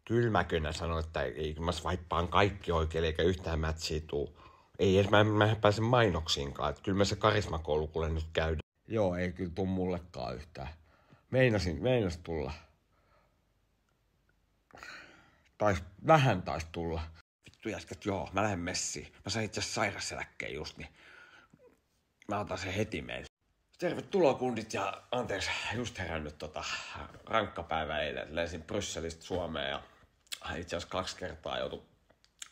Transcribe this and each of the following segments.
Kylmäkönä sanoi, että ei, mä swaippaan kaikki oikein, eikä yhtään mätsiä tuu. Ei edes mä pääse mainoksiinkaan, että kyllä mä se karismakoulu kuule nyt käydä. Joo, ei kyllä tuu mullekaan yhtään. Meinas tulla. Vähän taisi tulla. Vittu jäskät, joo, mä lähden messiin. Mä sain itse asiassa sairaseläkkeen just, niin mä otan sen heti meille. Tervetuloa kundit ja anteeksi, just herännyt rankka päivä eilen. Lensin Brysselistä Suomeen ja itse asiassa 2 kertaa joutui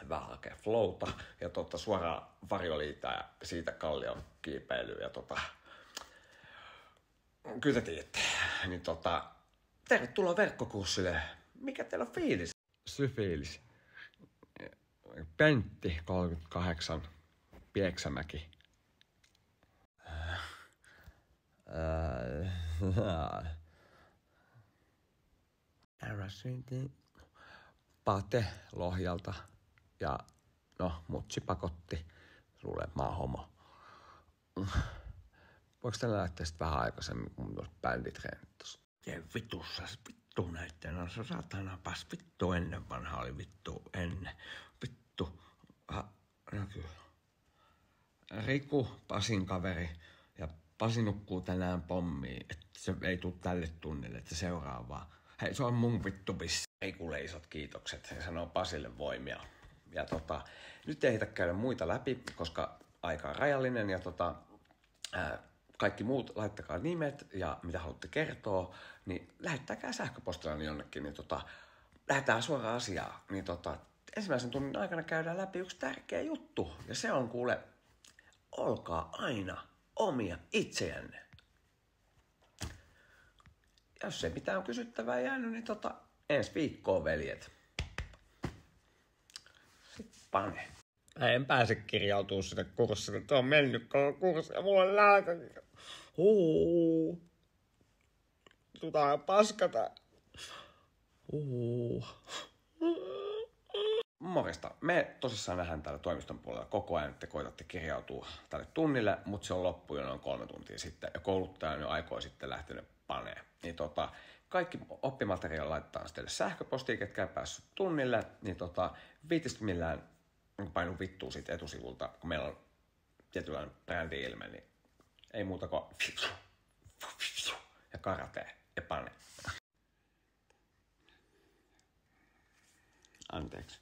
vähän hakemaan flowta ja suoraan Varjoliitaan ja siitä Kallion kiipeilyyn ja kyllä te tiedätte. Niin tervetuloa verkkokurssille. Mikä teillä on fiilis? Syfiilis. Pentti 38, Pieksämäki. Pate Lohjalta ja no mutsi pakotti sulle, mä oon homo. Voiko tänne lähteä sit vähän aikaisemmin, kun mun bänditreenit tossa? Jee vitussas vittu näitten on se satana pas vittu ennen vanha oli vittu ennen. Vittu. Näkyy. Riku, Pasin kaveri. Ja Pasi nukkuu tänään pommiin, että se ei tuu tälle tunnille, että se seuraa vaan. Hei, se on mun vittu bissi. Rikulle isot kiitokset. He sanoo Pasille voimia. Ja nyt ei heitä käydä muita läpi, koska aika on rajallinen ja kaikki muut laittakaa nimet ja mitä haluatte kertoa, niin lähettäkää sähköpostilla jonnekin, niin lähdetään suoraan asiaan. Niin ensimmäisen tunnin aikana käydään läpi yksi tärkeä juttu ja se on kuule, olkaa aina omia itseänne. Jos ei mitään kysyttävää jäänyt, niin ensi viikkoon, veljet. Sitten pane. Mä en pääse kirjautumaan sinne kurssille. Tuo on mennyt kurssi ja mulla on nälkä. Tutaan paskata. Morjesta. Me tosissaan nähdään täällä toimiston puolella koko ajan, että koitatte kirjautua tälle tunnille, mutta se on loppu jo noin 3 tuntia sitten. Ja kouluttaja on jo aikoja sitten lähtenyt paneen. Niin kaikki oppimateriaali laitetaan teille sähköpostiin, ketkä ei päässyt tunnille. Niin viitistä millään painu vittua siitä etusivulta, kun meillä on tietynlainen brändi-ilme, niin ei muuta kuin ja karate ja pane. Anteeksi.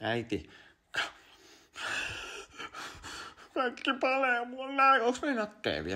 Äiti. Kaikki palee, mulla on nää. Onks me nakkeja vielä?